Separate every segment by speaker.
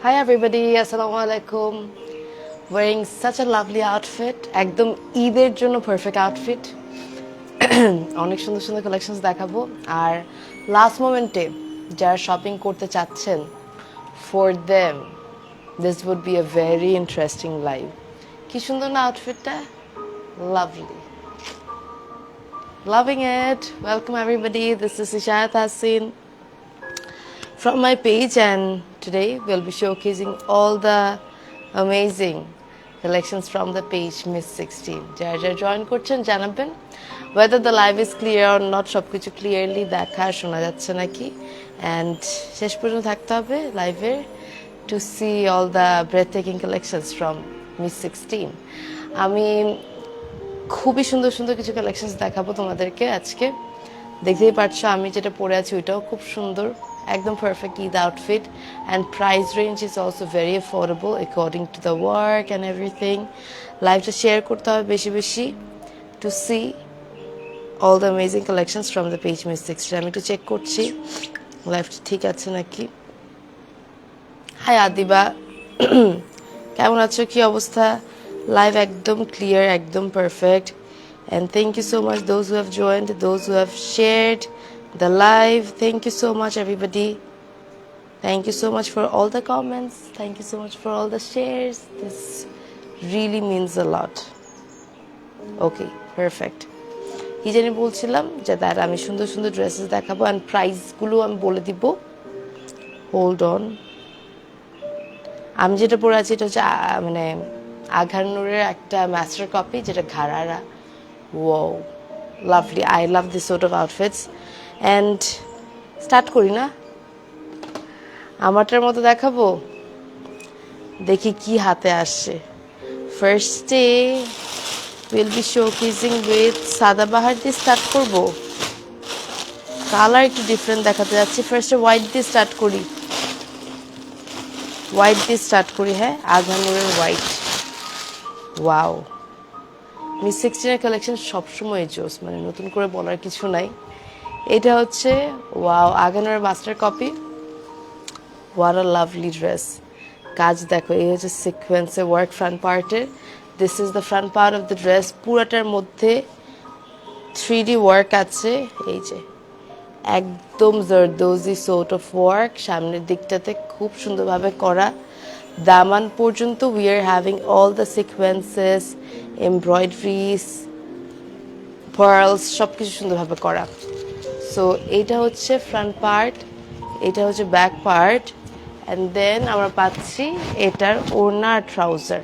Speaker 1: Hi everybody, Assalamu alaikum. Wearing such a lovely outfit. একদম ঈদের জন্য perfect outfit. অনেক সুন্দর সুন্দর কালেকশনস দেখাবো আর লাস্ট মোমেন্টে যারা শপিং করতে চাচ্ছেন for them this would be a very interesting live. কি সুন্দর না আউটফিটটা? Lovely. Loving it. Welcome everybody. This is Ishayat Hassin from my page, and today we'll be showcasing all the amazing collections from the page Miss 16. যারা যারা join করছেন জানাবেন whether the live is clear or not, সবকিছু clearly দেখা শোনা যাচ্ছে নাকি, and শেষ পর্যন্ত থাকতে হবে লাইভে to see all the breathtaking collections from Miss 16. আমি খুবই সুন্দর সুন্দর কিছু কালেকশনস দেখাবো তোমাদেরকে আজকে। দেখতেই পাচ্ছো আমি যেটা পরে আছি ওইটাও খুব সুন্দর, একদম perfect Eid outfit, and price range is also very affordable according to the work and everything. লাইভটা শেয়ার করতে হবে বেশি বেশি to see all the amazing collections from the page miss 16। আমি একটু চেক করছি লাইভটা ঠিক আছে নাকি। হাই আদিবা, কেমন আছো, কি অবস্থা? লাইভ একদম ক্লিয়ার, একদম perfect, and thank you so much those who have joined, those who have shared the live. Thank you so much everybody. Thank you so much for all the comments, thank you so much for all the shares. This really means a lot. Okay, perfect. কি জানি বলছিলাম যে তার আমি সুন্দর সুন্দর dresses দেখাবো and প্রাইসগুলো আমি বলে দিব। Hold on. আমি যেটা পরে আছি এটা হচ্ছে মানে আঘার নূরের একটা মাস্টার কপি, যেটা ঘাড়ারা। Wow, lovely, I love this sort of outfits. And start করি না, আমারটার মতো দেখাবো, দেখি কি হাতে আসে। ফার্স্টে will be showcasing with Sadabahar দিয়ে স্টার্ট করবো। কালার একটু ডিফারেন্ট দেখাতে যাচ্ছি। ফার্স্টে হোয়াইট দিয়ে স্টার্ট করি, হোয়াইট দিয়ে স্টার্ট করি। হ্যাঁ, আঘানুরের হোয়াইট। ওয়াও, মিস 16 কালেকশন সবসময় জোস, মানে নতুন করে বলার কিছু নাই। এটা হচ্ছে ওয়াও আঘানুরের master copy. What a lovely dress. কাজ দেখো, এই হচ্ছে সিকোয়েন্সের ওয়ার্ক ফ্রন্ট পার্টের। This is the front part of the dress. পুরাটার মধ্যে 3D ওয়ার্ক আছে, এই যে একদম জারদোজি সোর্ট অফ ওয়ার্ক। সামনের দিকটাতে খুব সুন্দরভাবে করা, দামান পর্যন্ত we are having all the sequences, embroideries, pearls, সব কিছু সুন্দরভাবে করা। সো এইটা হচ্ছে ফ্রন্ট পার্ট, এটা হচ্ছে ব্যাক পার্ট, অ্যান্ড দেন আমরা পাচ্ছি এটার ওড়না আর trouser.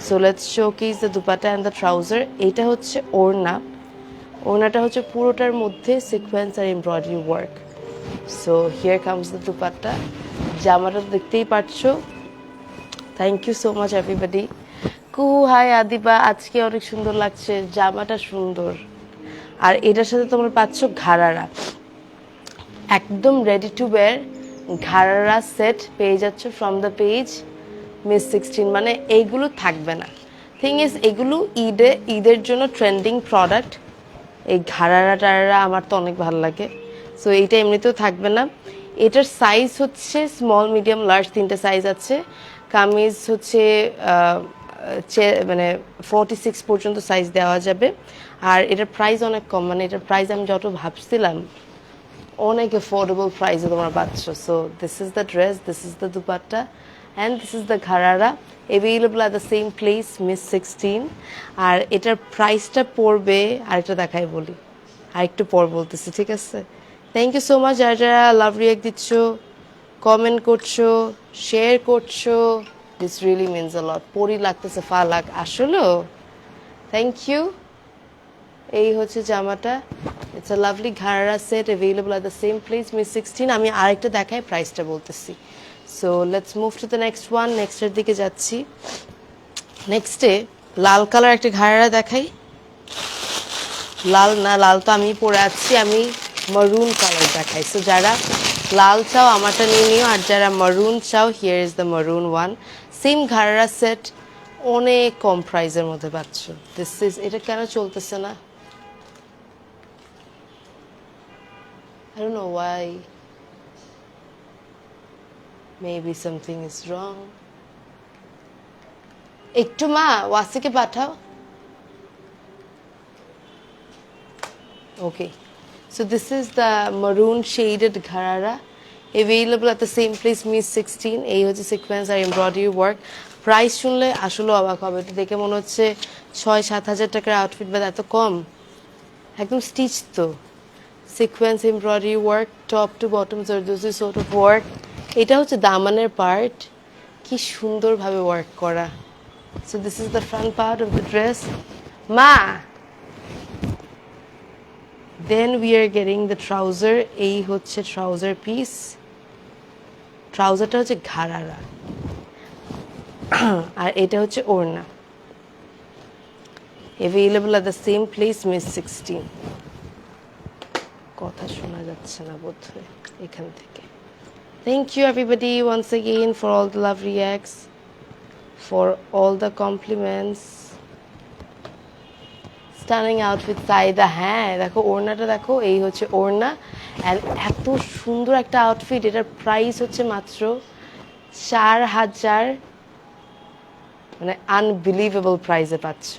Speaker 1: So let's showcase the dupatta and the trouser. এইটা হচ্ছে ওড়না, ওড়নাটা হচ্ছে পুরোটার মধ্যে সিকোয়েন্স আর embroidery work. So here comes the dupatta. জামাটা দেখতেই পাচ্ছ। Thank you so much everybody. Kuhu hi Adiba, আজকে অনেক সুন্দর লাগছে, জামাটা সুন্দর। আর এটার সাথে তোমরা পাচ্ছ ঘাড়ারা, একদম রেডি টু ওয়্যার ঘাড়ারা সেট পেয়ে যাচ্ছ ফ্রম দ্য পেজ মিস 16। মানে এইগুলো থাকবে না। থিং ইজ এগুলো ঈদের জন্য ট্রেন্ডিং প্রোডাক্ট। এই ঘাড়ারা টাড়ারা আমার তো অনেক ভালো লাগে। সো এইটা এমনিতেও থাকবে না। এটার সাইজ হচ্ছে স্মল, মিডিয়াম, লার্জ, তিনটে সাইজ আছে। কামিজ হচ্ছে মানে 46 পর্যন্ত সাইজ দেওয়া যাবে। আর এটার প্রাইস অনেক কম, মানে এটার প্রাইস আমি যত ভাবছিলাম অনেক অ্যাফোর্ডেবল প্রাইসে তোমরা পাচ্ছ। So this is the dress, this is the dupatta, and this is the ঘাড়ারা, available at the same place Miss 16। আর এটার প্রাইসটা পড়বে, আরেকটা দেখাই বলি, আরেকটু পর বলতেছি, ঠিক আছে? থ্যাংক ইউ সো মাচ যারা যারা লাভ রিয়াক্ট দিচ্ছ, কমেন্ট করছো, শেয়ার করছো। This really means a lot. পরি লাগতেছে ফালাক আসলেও। Thank you. এই হচ্ছে জামাটা, ইটস আ লাভলি ঘাড়া set available at the same place Miss 16। আমি আরেকটা দেখাই, প্রাইসটা বলতেছি। So let's move to the next one. নেক্সটের দিকে যাচ্ছি। নেক্সটে লাল কালার একটা ঘাড়া দেখাই। লাল না, লাল তো আমি পরে আছি, আমি মারুন কালার দেখাই। সো যারা লাল চাও আমারটা নিয়ে নিও, আর যারা মারুন চাও হিয়ার ইজ দ্য মারুন ওয়ান। সেম ঘাড়া সেট, অনেক কম প্রাইসের মধ্যে পাচ্ছ। দিস ইজ, এটা কেন চলতেছে না? I don't know why. Maybe something is wrong. একটু মা ওয়াসিকে পাঠাও. Okay, so this is the maroon shaded gharara, available at the same place, Miss 16. এই হচ্ছে সিকোয়েন্স আর এমব্রয়ডারি ওয়ার্ক. প্রাইস শুনলে আসলে অবাক হবে, এটা দেখে মনে হচ্ছে 6-7 হাজার টাকার আউটফিট, বা এত কম. একদম স্টিচ তো, sequence embroidery work, top to bottom zardozi sort of work. এটা হচ্ছে দামানের পার্ট, কি সুন্দরভাবে ওয়ার্ক করা. So this is the front part of the dress. মা, then we are getting the trouser. এই হচ্ছে ট্রাউজার পিস. ট্রাউজারটা হচ্ছে ঘাড়ারা, আর এটা হচ্ছে ওড়না. available at the same place, Miss 16. কথা শোনা যাচ্ছে না বোধহয় এখান থেকে. Thank you everybody once again for all the love reacts, for all the compliments. Stunning outfit Saida. হ্যাঁ দেখো ওড়নাটা দেখো, এই হচ্ছে ওড়না. অ্যান্ড এত সুন্দর একটা আউটফিট. এটার প্রাইস হচ্ছে মাত্র 4,000, মানে আনবিলিভেবল প্রাইসে পাচ্ছ.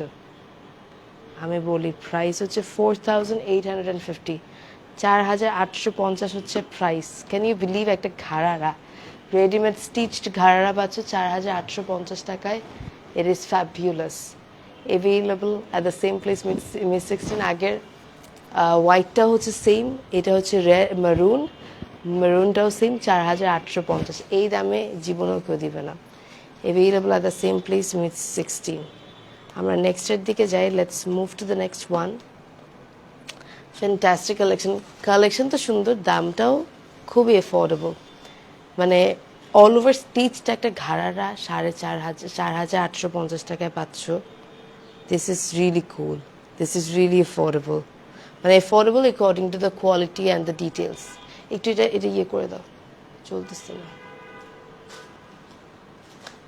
Speaker 1: আমি বলি প্রাইস হচ্ছে 4,850, 4,850 হচ্ছে প্রাইস. Can you believe? একটা ঘাড়ারা, রেডিমেড স্টিচড ঘাড়ারা পাচ্ছ 4,850 টাকায়. It is fabulous. available at the same place, Miss 16. আগের হোয়াইটটা হচ্ছে সেম, এটা হচ্ছে মারুন, মারুনটাও সেম, 4,850. এই দামে জীবনেও কেউ দিবে না. available at the same place, Miss 16. আমরা নেক্সটের দিকে যাই. Let's move to the next one. Fantastic collection. Collection তো সুন্দর, দামটাও খুবই অ্যাফোর্ডেবল. মানে অল ওভার স্টিচটা একটা ঘাড়ারা 4,850 টাকায় পাচ্ছ. This is really cool. This is really affordable. মানে affordable according to the quality and the details. একটু এটা ইয়ে করে দাও, চলতেছে না.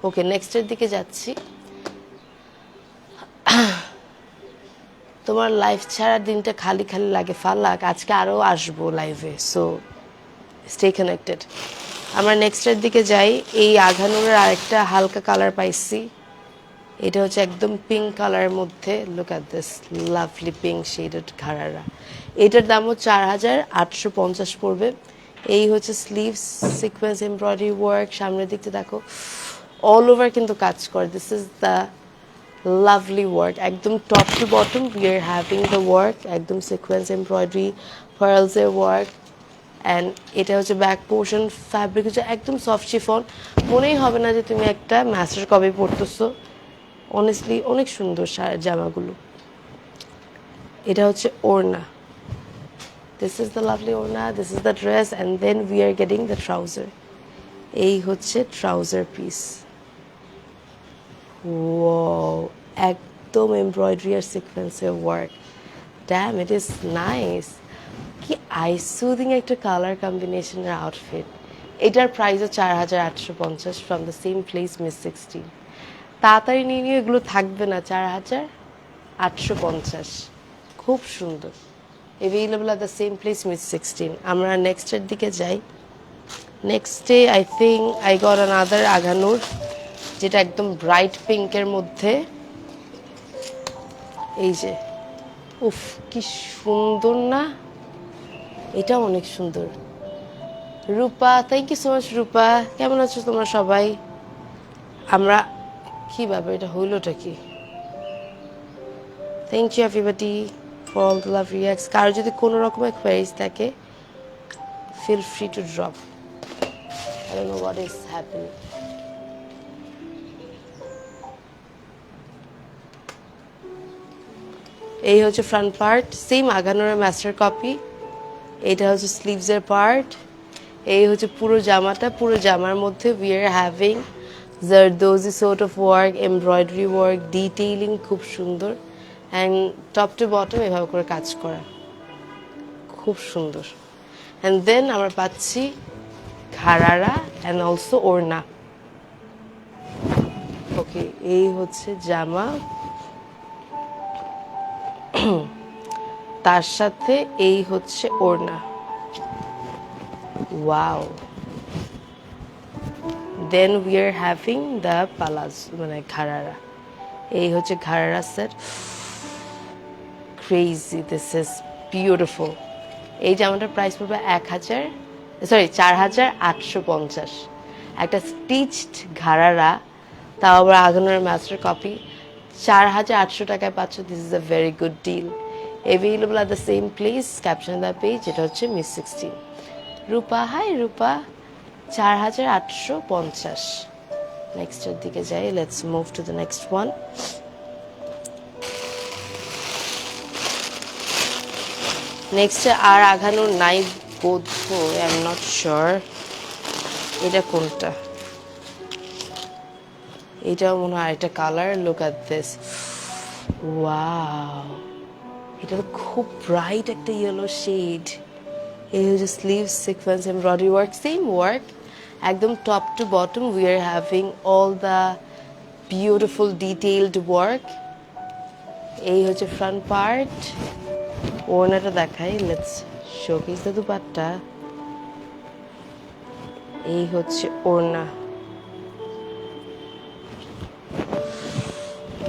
Speaker 1: ওকে, নেক্সটের দিকে যাচ্ছি. তোমার লাইফ ছাড়ার দিনটা খালি খালি লাগে ফালাক. আজকে আরও আসবো লাইভে, সো স্টে কানেক্টেড. আমরা নেক্সটের দিকে যাই. এই আঘানুরের আরেকটা হালকা কালার পাইছি. এটা হচ্ছে একদম পিঙ্ক কালারের মধ্যে. Look at this lovely pink shaded ঘাড়ারা. এটার দামও 4,850 পড়বে. এই হচ্ছে স্লিভস, সিকোয়েন্স এমব্রয়ডারি ওয়ার্ক. সামনের দিকটা দেখো অল ওভার কিন্তু কাজ করে. This is the lovely work, একদম top to bottom we are having the work. একদম সিকোয়েন্স এমব্রয়ডারি, পার্লসের ওয়ার্ক. অ্যান্ড এটা হচ্ছে ব্যাক পোর্শন. ফ্যাব্রিক হচ্ছে একদম সফট শিফন. মনেই হবে না যে তুমি একটা মাস্টার কপি পরতেছো. অনেস্টলি অনেক সুন্দর জামাগুলো. এটা হচ্ছে ওড়না. দিস ইজ দ্য লাভলি ওড়না, this is the dress, and then we are getting the trouser. এই হচ্ছে ট্রাউজার পিস. ওয়াও, একদম এমব্রয়ডারি আর সিকোয়েন্সের work. Damn, it is nice. কি আইসুদিং একটা কালার কম্বিনেশনের আউটফিট. এটার প্রাইসও 4,850 from the same place, Miss 16. তাড়াতাড়ি নিয়ে নিয়ে এগুলো থাকবে না. 4,850, খুব সুন্দর. available at the same place, Miss 16. আমরা নেক্সটের দিকে যাই. নেক্সটে I think I got another Aghanoor, যেটা একদম ব্রাইট পিঙ্কের মধ্যে. এই যে, উফ কি সুন্দর না, এটা অনেক সুন্দর. রূপা, থ্যাংক ইউ সো মাচ রূপা. কেমন আছো তোমরা সবাই? আমরা কি ব্যাপার, এটা হইলোটা কি? Thank you everybody for all the love reacts. কারো যদি কোনো রকমের কোয়ারিজ থাকে, feel free to drop. I don't know what is happening. এই হচ্ছে ফ্রন্ট পার্ট, সেম আগানোর মাস্টার কপি. এটা হচ্ছে স্লিভসের পার্ট. এই হচ্ছে পুরো জামাটা. পুরো জামার মধ্যে we are having zardozi sort of work, embroidery work, detailing খুব সুন্দর. অ্যান্ড টপ টু বটম এভাবে করে কাজ করা, খুব সুন্দর. অ্যান্ড দেন আমরা পাচ্ছি ঘাড়ারা অ্যান্ড অলসো ওড়না. ওকে, এই হচ্ছে জামা, তার সাথে এই হচ্ছে ওড়না. Wow, then we are having the palazzo মানে ঘাড়ারা। এই হচ্ছে ঘাড়ারা set. Crazy, this is beautiful. এই জামাটার প্রাইস পড়বে 4,850। একটা স্টিচড ঘাড়ারা, তাও আবার আগানোর মাস্টার কপি, 4,800 টাকায় পাচ্ছ। This is a very good deal. Available at the same place, caption the page, যেটা হচ্ছে মিস 16। রূপা, হাই রূপা, 4,850। নেক্সটের দিকে যাই, let's move to the next one. নেক্সটে আর আঘানোর নাই বোধ, আই এম নট শিওর এটা কোনটা। এটাও মনে হয় একটা colour. Look at this, wow, এটা তো খুব ব্রাইট একটা ইয়েলো শেড। এই হচ্ছে sleeve sequence embroidery work, same work একদম top to bottom. We are having all the beautiful detailed work. এই হচ্ছে ফ্রন্ট পার্ট। ওড়নাটা দেখাই, লেটস শোকেস দ্য দুপাট্টা। এই হচ্ছে ওড়না,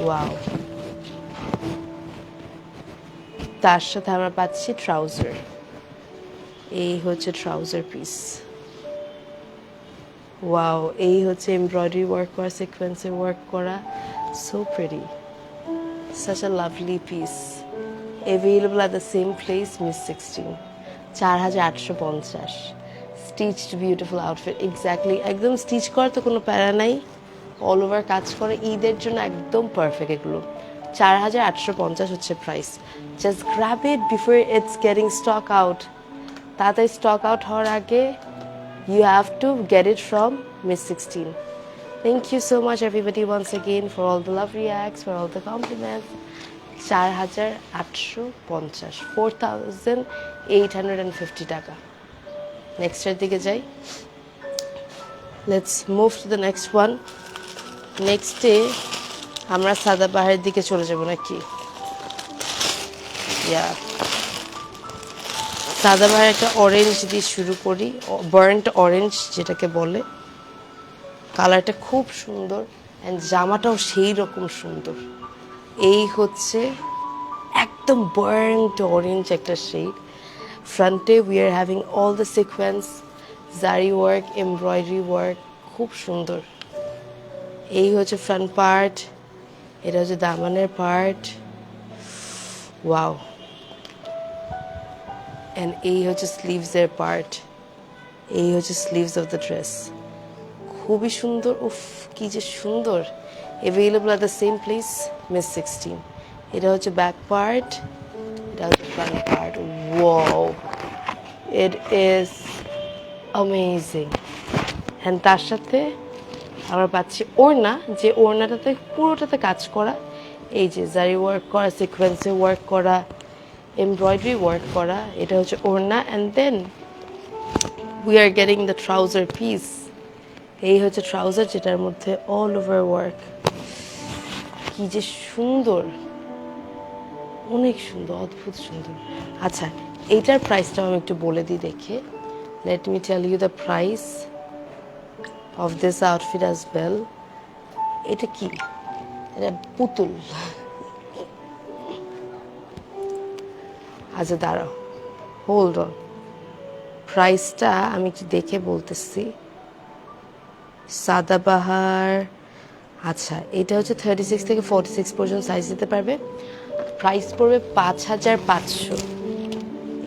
Speaker 1: ওয়াও। তার সাথে আমরা পাচ্ছি ট্রাউজার। এই হচ্ছে ট্রাউজার পিস, ওয়াও। এই হচ্ছে এমব্রয়ডারি ওয়ার্ক করা, সিকোয়েন্সে ওয়ার্ক করা, so pretty, such a lovely piece. Available at the same place, Miss 16. 4,850. Stitched beautiful outfit, exactly. একদম স্টিচ করা তো কোনো প্যারা নাই, অল ওভার কাজ করে, ঈদের জন্য একদম পারফেক্ট এগুলো। 4,850 হচ্ছে price. Just grab it before it's getting stock out. তাড়াতাড়ি স্টক আউট হওয়ার আগে you have to get it from Miss 16. Thank you so much everybody once again for all the love reacts, for all the compliments. 4,850, 4,850 টাকা। নেক্সটের দিকে যাই, let's move to the next one. নেক্সটে আমরা সাদাবাহারের দিকে চলে যাব নাকি? ইয়া, সাদাবাহার একটা অরেঞ্জ দিয়ে শুরু করি, বার্ন্ট অরেঞ্জ যেটাকে বলে। কালারটা খুব সুন্দর অ্যান্ড জামাটাও সেই রকম সুন্দর। এই হচ্ছে একদম বার্ন্ট অরেঞ্জ একটা শেড। ফ্রন্টে we are having all the sequence, জারি ওয়ার্ক, এমব্রয়ডারি ওয়ার্ক, খুব সুন্দর। এই হচ্ছে ফ্রন্ট পার্ট, এটা হচ্ছে দামানের পার্ট, ওয়াও। অ্যান্ড এই হচ্ছে স্লিভসের পার্ট, এই হচ্ছে স্লিভস অফ দ্য ড্রেস, খুবই সুন্দর। উফ, কি যে সুন্দর। Available at the same place, Miss 16। এটা হচ্ছে ব্যাক পার্ট, এটা হচ্ছে front part, wow, it is amazing. And তার সাথে আমরা পাচ্ছি ওড়না, যে ওড়নাটাতে পুরোটাতে কাজ করা, এই যে জারি ওয়ার্ক করা, সিকোয়েন্সে ওয়ার্ক করা, এমব্রয়ডারি ওয়ার্ক করা, এটা হচ্ছে ওড়না। And then we are getting the trouser piece. এই হচ্ছে ট্রাউজার, যেটার মধ্যে অল ওভার ওয়ার্ক। কি যে সুন্দর, অনেক সুন্দর, অদ্ভুত সুন্দর। আচ্ছা, এইটার প্রাইসটাও আমি একটু বলে দিই দেখে। Let me tell you the price of this outfit as well. এটা কি? এটা পুতুল। আচ্ছা দাঁড়াও, হোল্ড অন, প্রাইসটা আমি একটু দেখে বলতেছি। সাদাবাহার, আচ্ছা এটা হচ্ছে 36 থেকে 46 পর্যন্ত সাইজ দিতে পারবে। প্রাইস পড়বে 5,500।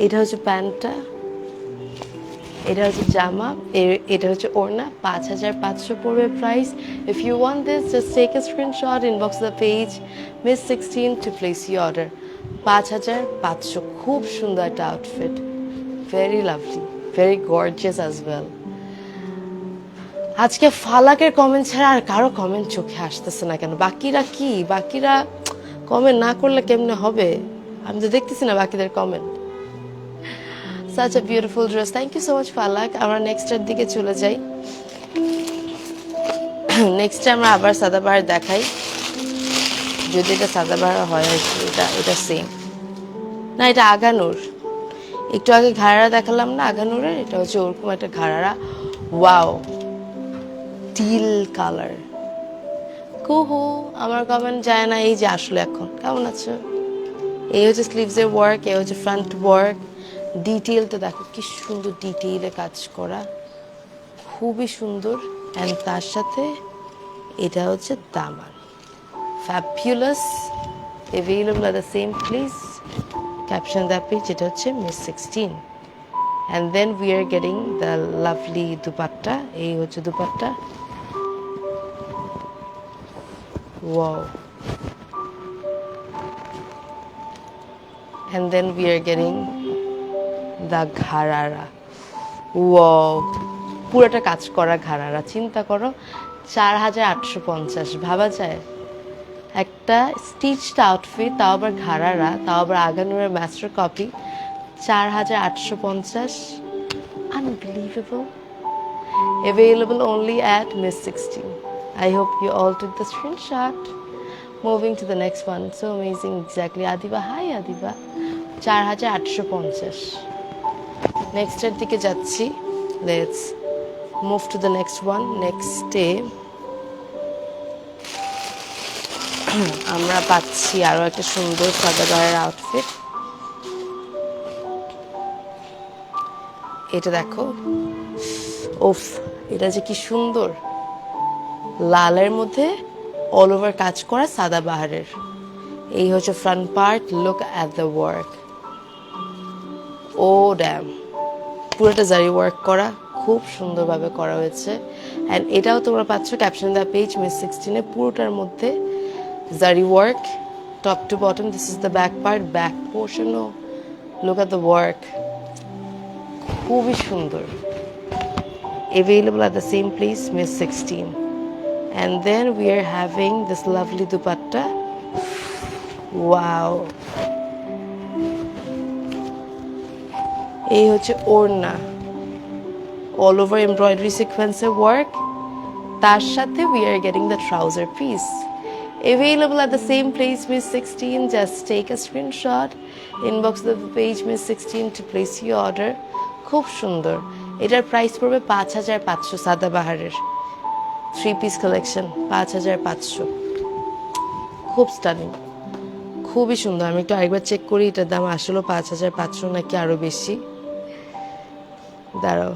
Speaker 1: এটা হচ্ছে প্যান্টটা, এটা হচ্ছে জামা, এটা হচ্ছে ওড়না। 5,500 পড়বে price. If you want this, just take a screenshot, inbox the page miss 16 to place you order. 5,500, খুব সুন্দর একটা outfit, very lovely, very gorgeous as well. আজকে ফালাকের কমেন্ট ছাড়া আর কারো কমেন্ট চোখে আসতেছে না কেন? বাকিরা কি, বাকিরা কমেন্ট না করলে কেমনে হবে? আমি তো দেখতেছি না বাকিদের comment. Such a beautiful dress. Thank you so much ফালাক। আমরা নেক্সটের দিকে চলে যাই। নেক্সটে আমরা আবার সাদাবাহার দেখাই, যদি এটা সাদাবাহার হয় আর কি। এটা সেম না, এটা আগানোর। একটু আগে ঘাড়া দেখালাম না আগানোরের, এটা হচ্ছে ওরকম একটা ঘাড়া। Wow, till colour. কুহু, আমার কমেন্ট যায় না। এই যে আসলে এখন কেমন আছো? এই হচ্ছে স্লিভসের ওয়ার্ক, এই হচ্ছে ফ্রন্ট ওয়ার্ক। ডিটেইলটা দেখো কি সুন্দর ডিটেইলে কাজ করা, খুবই সুন্দর। অ্যান্ড তার সাথে এটা হচ্ছে দামান। Fabulous, available at the same place, caption that page, এটা হচ্ছে Miss 16. And then we are getting the lovely dupatta. এই হচ্ছে dupatta. Wow. And then we are getting the gharara. Wow. পুরোটা কাজ করা ঘাড়ারা, চিন্তা করো 4850, ভাবা যায়? একটা স্টিচড আউটফিট, তাও আবার ঘাড়ারা, তাও আবার আগানুরের master copy, 4850, unbelievable. Available only at Miss 16. I hope you all took the screenshot. Moving to the next one. So amazing, exactly. Adiba, hi Adiba. 4850. Next এর দিকে যাচ্ছি। Let's move to the next one. Next day আমরা পাচ্ছি আরো একটা সুন্দর সাদাবাহারের outfit. এটা দেখো, ওফ, এটা যে কি সুন্দর, লালের মধ্যে অল ওভার কাজ করা সাদাবাহারের। এই হচ্ছে front part, look at the work. O dam, পুরোটা জারি ওয়ার্ক করা, খুব সুন্দরভাবে করা হয়েছে। অ্যান্ড এটাও তোমরা পাচ্ছ ক্যাপশন দ্য পেজ Miss 16-এ, পুরোটার মধ্যে zari work top to bottom. This is the back part, back পোর্শনও লুক অ্যাট দ্য ওয়ার্ক, খুবই সুন্দর। Available at the same place Miss 16. And then we are having this lovely dupatta. Wow. এই হচ্ছে ওড়না, all over embroidery sequencer work. তার সাথে we are getting the trouser piece. Available at the same place Miss 16. Just take a screenshot, inbox the page Miss 16 to place your order. খুব সুন্দর। এটার price পড়বে 5500 সাদাবাহারের 3-piece collection, 5500। খুব stunning, খুবই সুন্দর। আমি একটু আরেকবার চেক করি এটার দাম আসলে 5500 নাকি আরো বেশি। দাঁড়াও,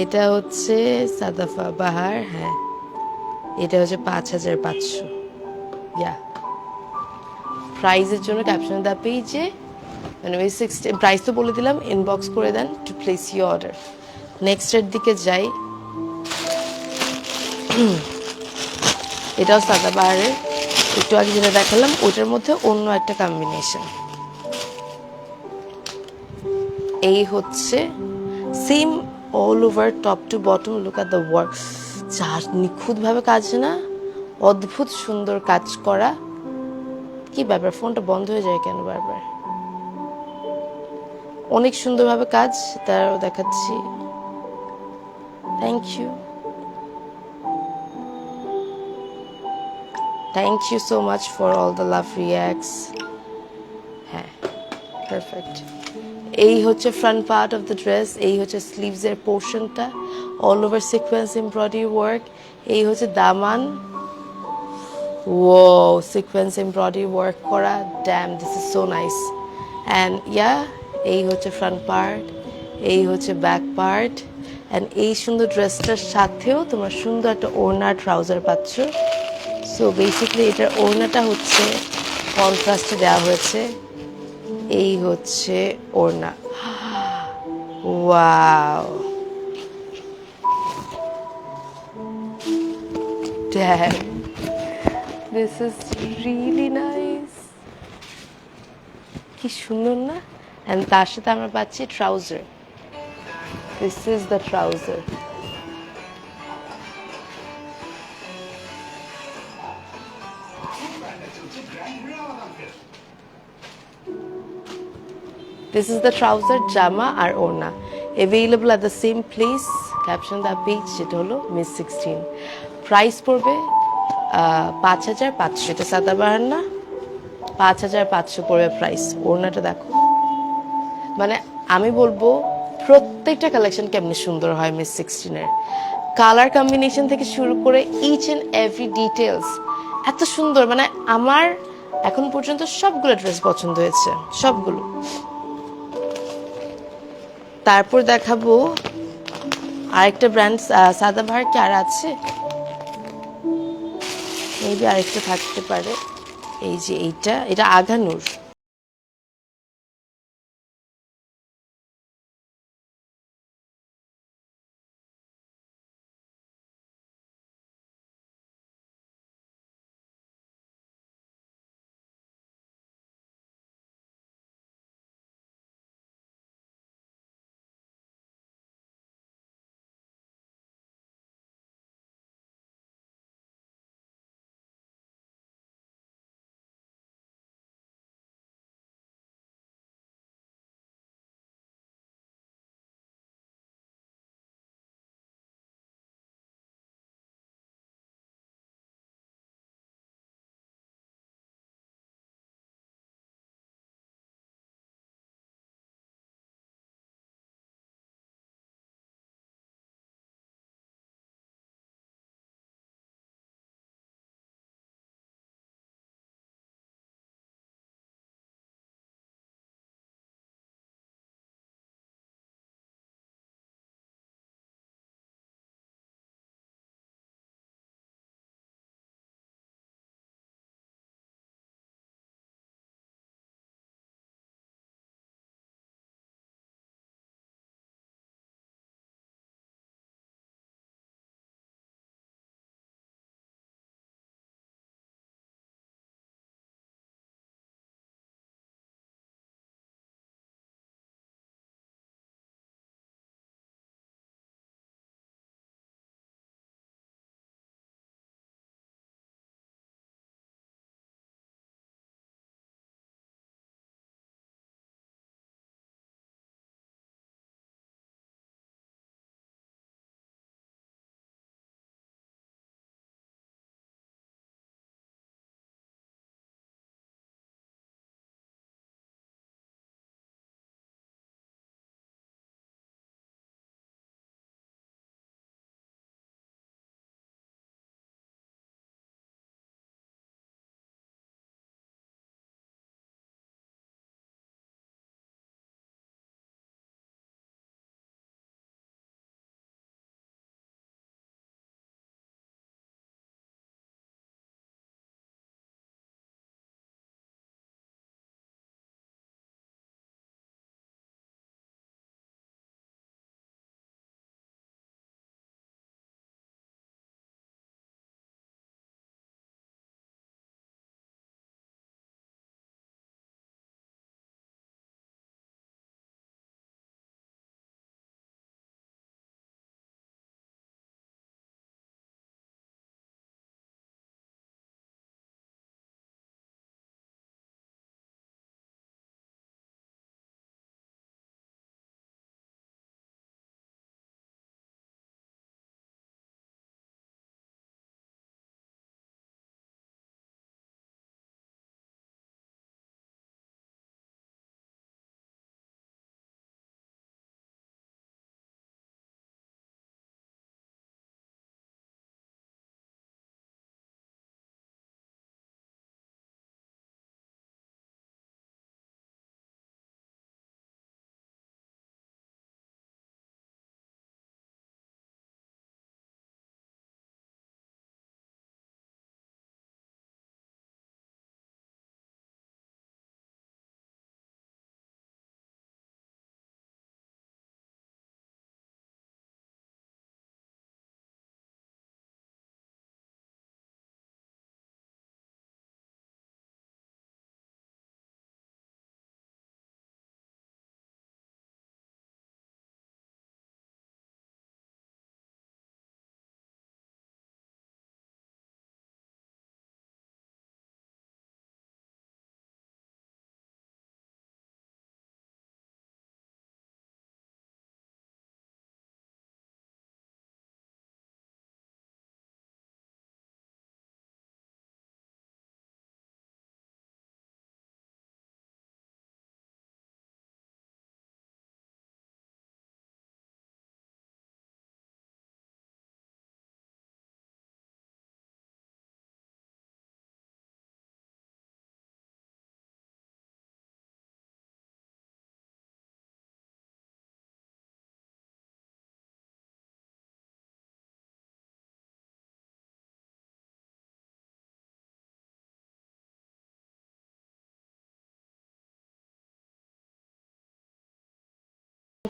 Speaker 1: এটা হচ্ছে সাদাবাহার, হ্যাঁ এটা হচ্ছে 5500। ইয়া, প্রাইজের জন্য ক্যাপশন দা পেজে মানে ওই 16 প্রাইস তো বলে দিলাম, ইনবক্স করে দেন টু প্লেস ইউর অর্ডার। নেক্সটের দিকে যাই। এটাও সাদাবাহারের, একটু আগে যেটা দেখালাম ওটার মধ্যে অন্য একটা কম্বিনেশন। এই হচ্ছে same all over top to bottom, look at the work. যা নিখুঁতভাবে কাজ না, অদ্ভুত সুন্দর কাজ করা। কি ব্যাপার, ফোনটা বন্ধ হয়ে যায় কেন বারবার? অনেক সুন্দরভাবে কাজ, তারও দেখাচ্ছি। Thank you, thank you so much for all the love reacts. হ্যাঁ, পারফেক্ট। এই হচ্ছে front part of the dress, এই হচ্ছে স্লিভসের পোর্শনটা, all over sequence embroidery work. এই হচ্ছে দামান, ও সিকোয়েন্স এমব্রয়ডারি ওয়ার্ক করা। Damn, this is so nice. And yeah, এই হচ্ছে ফ্রন্ট পার্ট, এই হচ্ছে ব্যাক পার্ট। অ্যান্ড এই সুন্দর ড্রেসটার সাথেও তোমরা সুন্দর একটা ওড়না ট্রাউজার পাচ্ছ। সো বেসিক্যালি এটার ওড়নাটা হচ্ছে কন্ট্রাস্টে দেওয়া হয়েছে। এই হচ্ছে ওড়না। Wow, damn, this is really nice. কি সুন্দর না? অ্যান্ড তার সাথে আমরা পাচ্ছি trouser. This is the trouser. This is the trouser, জামা আর ওড়না। Available at the same place, caption the page, যেটা হলো Miss 16। প্রাইস পড়বে 5500। এটা সাদাবাহার না, 5500 পড়বে প্রাইস। ওড়নাটা দেখো, মানে আমি বলবো প্রত্যেকটা কালেকশন কেমনি সুন্দর হয় Miss 16-এর। কালার কম্বিনেশন থেকে শুরু করে ইচ অ্যান্ড এভরি ডিটেলস এত সুন্দর, মানে আমার এখন পর্যন্ত সবগুলো ড্রেস পছন্দ হয়েছে, সবগুলো। তারপর দেখাবো আরেকটা ব্র্যান্ড, সাদাবাহার কি আর আছে, মেবি আরেকটা থাকতে পারে। এই যে এটা আঘানুর।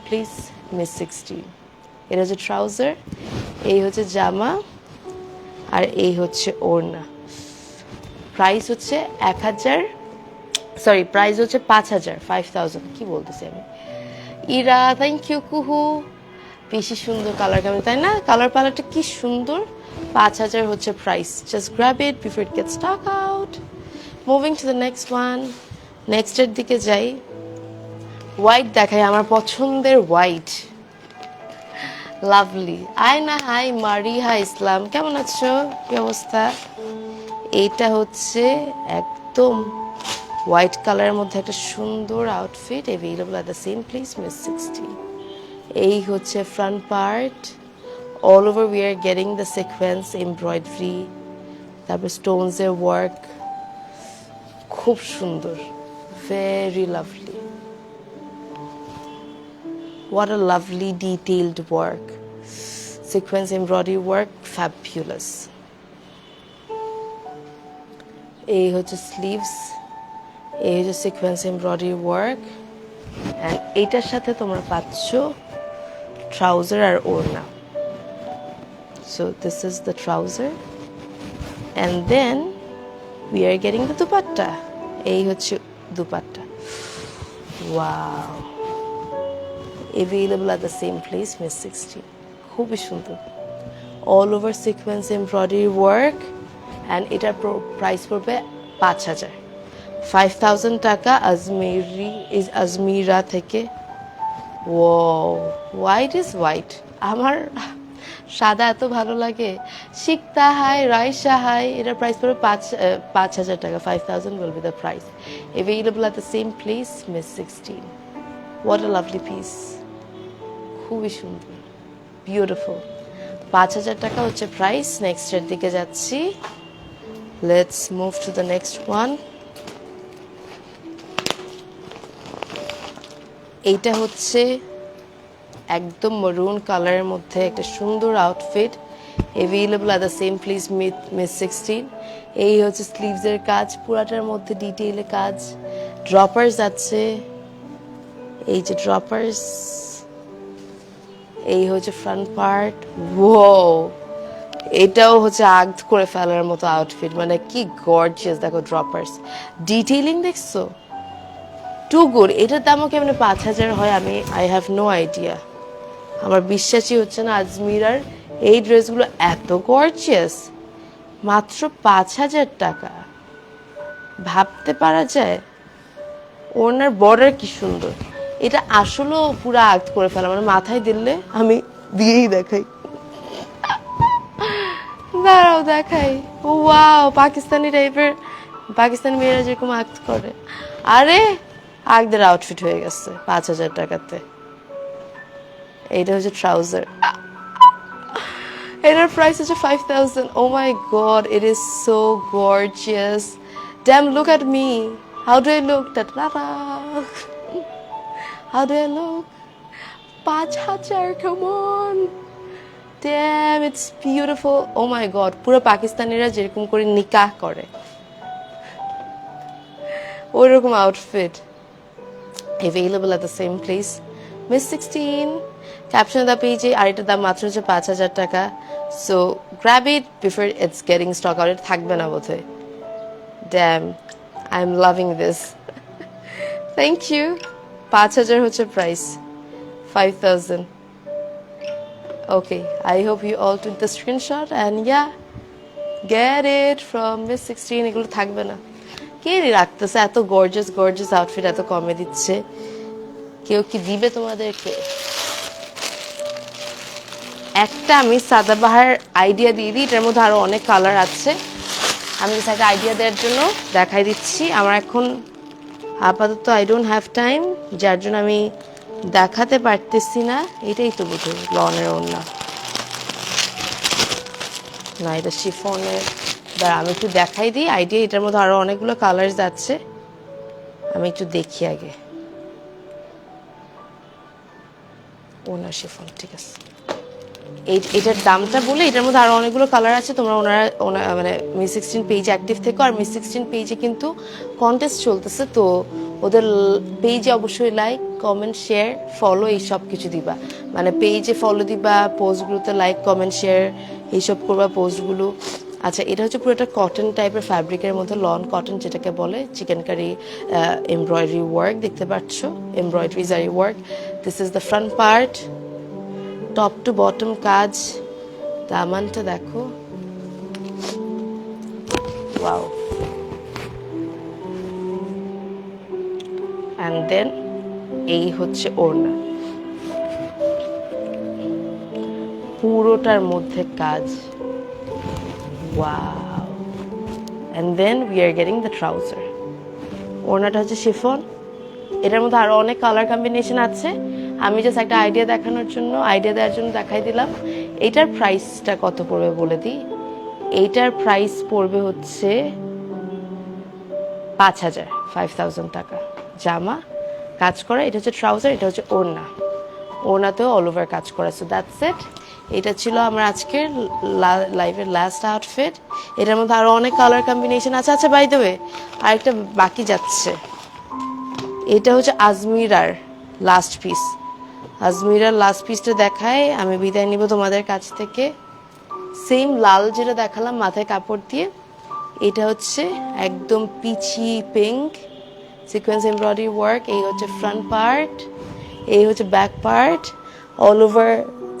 Speaker 1: Please miss 16। এটা হচ্ছে ট্রাউজার, এই হচ্ছে জামা, আর এই হচ্ছে ওড়না। প্রাইস হচ্ছে 1000, সরি প্রাইস হচ্ছে 5000, 5000 কি বলতেছি আমি। ইরা থ্যাংক ইউ কুহু, বেশি সুন্দর কালার কেমন তাই না, কালার প্যালেটটা কি সুন্দর। 5000 হচ্ছে price, just grab it before it gets stock out. Moving to the next one, নেক্সটের দিকে যাই। হোয়াইট দেখাই, আমার পছন্দের white, lovely. Ayna hi, Mariha Islam, কেমন আছো, কি অবস্থা? এইটা হচ্ছে একদম হোয়াইট কালারের মধ্যে একটা সুন্দর outfit, available at the same place miss 60। এই হচ্ছে front part, all over we are getting the sequence embroidery, তারপর স্টোনসের ওয়ার্ক, খুব সুন্দর, very lovely. What a lovely detailed work. Sequence embroidery work, fabulous. এই হচ্ছে স্লিভস, এই হচ্ছে সিকোয়েন্স এমব্রয়ডারি ওয়ার্ক, অ্যান্ড এইটার সাথে তোমরা পাচ্ছ ট্রাউজার আর ওড়না। So this is the trouser, and then we are getting the dupatta. এই হচ্ছে dupatta, wow, available at the same place miss 60, খুবই সুন্দর, all over sequence embroidery work, and এটার প্রাইস পড়বে 5000, 5000 টাকা আজমিরা থেকে। ও হোয়াইট ইজ হোয়াইট, আমার সাদা এত ভালো লাগে। শিকতা হাই, রাইসা হাই, এটার প্রাইস পড়বে 5000 টাকা, 5000 will be the price, available at the same place miss 16। what a lovely piece, খুবই সুন্দর, বিউটিফুল। 5000 টাকা হচ্ছে প্রাইস। নেক্সটের দিকে যাচ্ছি, let's move to the next one. এইটা হচ্ছে একদম মরুন কালারের মধ্যে একটা সুন্দর outfit, available at the same place Miss 16। এই হচ্ছে স্লিভসের কাজ, পুরাটার মধ্যে ডিটেইলে কাজ, ড্রপার্স আছে, এই যে ড্রপার্স, এই হচ্ছে ফ্রন্ট পার্ট। ওয়াও, এটাও হচ্ছে আগ করে ফেলার মতো আউটফিট, মানে কি গর্জিয়াস, দেখো ড্রপার্স, ডিটেইলিং দেখছো, টু গুড। এটার দামও কেমন 5000 হয়, আই হ্যাভ নো আইডিয়া, আমার বিশ্বাসই হচ্ছে না। আজমিরার এই ড্রেসগুলো এত গর্জিয়াস, মাত্র 5000 টাকা, ভাবতে পারা যায়। ওনার বর্ডার কি সুন্দর, এটা আসলেও পুরো আক্ট করে ফেলা, মানে মাথায় দিলে আমি দিয়েই দেখাই, দাঁড়াও দেখাই। ওয়াও, পাকিস্তানি টাইপের, পাকিস্তানি মেয়েরা যেরকম আক্ট করে, আরে আগদের আউটফিট হয়ে গেছে 5000 টাকাতে। এইটা হচ্ছে ট্রাউজার, এটার প্রাইস হচ্ছে 5000। Oh my god, it is so gorgeous, damn look at me, how do I look, how do I look? 5000, come on, damn, it's beautiful. Oh my god, পুরো পাকিস্তানিরা যেরকম করে নিকাহ করে ওইরকম outfit, available at the same place miss 16। Caption the পেজে, আর এটার দাম মাত্র হচ্ছে 5000 টাকা। So grab it before it's getting stock out, থাকবে না বোধহয়। Damn, I am loving this, thank you. 5000 হচ্ছে price, 5000। Okay, I hope you all took the screenshot and yeah, get it from Miss 16। এগুলো থাকবে না, কে রাখতেছে এত গর্জিয়াস গর্জিয়াস আউটফিট, এত কমে দিচ্ছে, কেউ কি দিবে তোমাদেরকে? একটা আমি সাদাবাহার আইডিয়া দিয়ে দিই, এটার মধ্যে আরো অনেক কালার আছে, আমি একটা আইডিয়া দেওয়ার জন্য দেখাই দিচ্ছি। আমার এখন আপাতত আই ডোন্ট হ্যাভ টাইম, যার জন্য আমি দেখাতে পারতেছি না। এটাই তো বুঝো লনের ওড়না না, এটা শিফনের। দাঁড়া আমি একটু দেখাই দিই আইডিয়া, এটার মধ্যে আরো অনেকগুলো কালার যাচ্ছে, আমি একটু দেখি আগে। ওনার শিফন, ঠিক আছে, এটার দামটা বলে, এটার মধ্যে আরো অনেকগুলো কালার আছে। তোমরা ওনার মানে মিস 16 পেজ অ্যাক্টিভ থেকো, আর মিস 16 পেজে কিন্তু কন্টেস্ট চলতেছে, তো ওদের পেজে অবশ্যই লাইক কমেন্ট শেয়ার ফলো এই সব কিছু দিবা, মানে পেজে ফলো দিবা, পোস্টগুলোতে লাইক কমেন্ট শেয়ার এইসব করবা পোস্টগুলো। আচ্ছা, এটা হচ্ছে পুরো একটা কটন টাইপের ফ্যাব্রিকের মধ্যে, লন কটন যেটাকে বলে, চিকেন কারি এমব্রয়ডারি ওয়ার্ক দেখতে পাচ্ছ, এমব্রয়ডারি জারি work. This is the front part, top to bottom কাজ। দামানটা দেখো, ওয়াও। অ্যান্ড দেন এই হচ্ছে ওড়না, পুরোটার মধ্যে কাজ, wow. And then we are getting the trouser. ওড়নাটা হচ্ছে শিফন, এটার মধ্যে আরো অনেক কালার কম্বিনেশন আছে, আমি জাস্ট একটা আইডিয়া দেখানোর জন্য, আইডিয়া দেওয়ার জন্য দেখাই দিলাম। এইটার প্রাইসটা কত পড়বে বলে দিই। এইটার প্রাইস পড়বে হচ্ছে 5,000 টাকা। জামা কাজ করা, এটা হচ্ছে ট্রাউজার, এটা হচ্ছে ওড়না, ওড়নাতেও অল ওভার কাজ করা। So that's it. এটা ছিল আমার আজকের লাইভের লাস্ট আউটফিট। এটার মধ্যে আরো অনেক কালার কম্বিনেশন আছে। আচ্ছা, বাই দ্য ওয়ে আরেকটা বাকি যাচ্ছে, এটা হচ্ছে আজমিরার লাস্ট পিস। আজমিরার লাস্ট পিসটা দেখায় আমি বিদায় নিব তোমাদের কাছ থেকে। সেম লাল যেটা দেখালাম মাথায় কাপড় দিয়ে, এটা হচ্ছে একদম peachy pink sequence embroidery work. এই হচ্ছে ফ্রন্ট পার্ট, এই হচ্ছে ব্যাক পার্ট, অল ওভার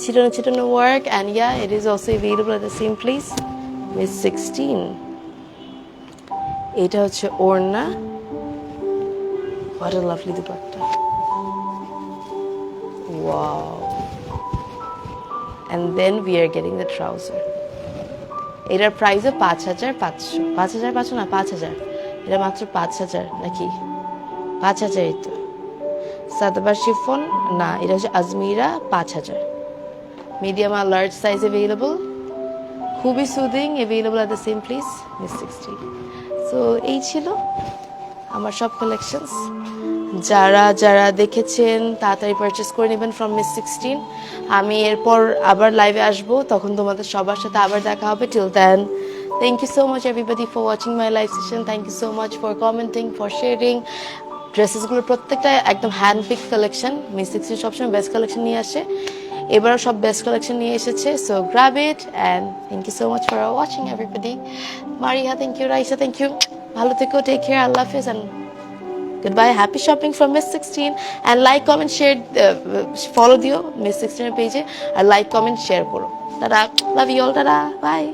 Speaker 1: ছিটানো ছিটানো work. And yeah, it is also available at the same place, Miss 16। এটা হচ্ছে ওড়না, what a lovely dupatta, wow. And then we are getting the trouser. এটার প্রাইসও 5,500, 5,500 না 5,000, এটা মাত্র 5,000 নাকি 5,000। তো সাদাবার শিফন না, এটা হচ্ছে আজমিরা 5,000। মিডিয়াম আর লার্জ সাইজ অ্যাভেলেবল, খুবই soothing, available at the same place, Miss 16। So এই ছিল আমার সব কালেকশনস। যারা যারা দেখেছেন তাড়াতাড়ি পারচেস করে নেবেন ফ্রম মিস 16। আমি এরপর আবার লাইভে আসবো, তখন তোমাদের সবার সাথে আবার দেখা হবে। Till then, thank you so much everybody for watching my live session. Thank you so much for commenting, for sharing. ড্রেসেসগুলো প্রত্যেকটা একদম হ্যান্ড পিক কালেকশন। মিস 16 সবসময় বেস্ট কালেকশন নিয়ে আসে, এবারও সব বেস্ট কালেকশন নিয়ে এসেছে। So grab it and thank you so much for watching everybody. Maria thank you, Raisa thank you. ভালো থেকো, টেক কেয়ার, আল্লাহ হাফিজ and goodbye. Happy shopping from Miss 16. And like, comment, share, follow the Miss 16 page. And like, comment, share. Tada. Love you all. Tada. Bye.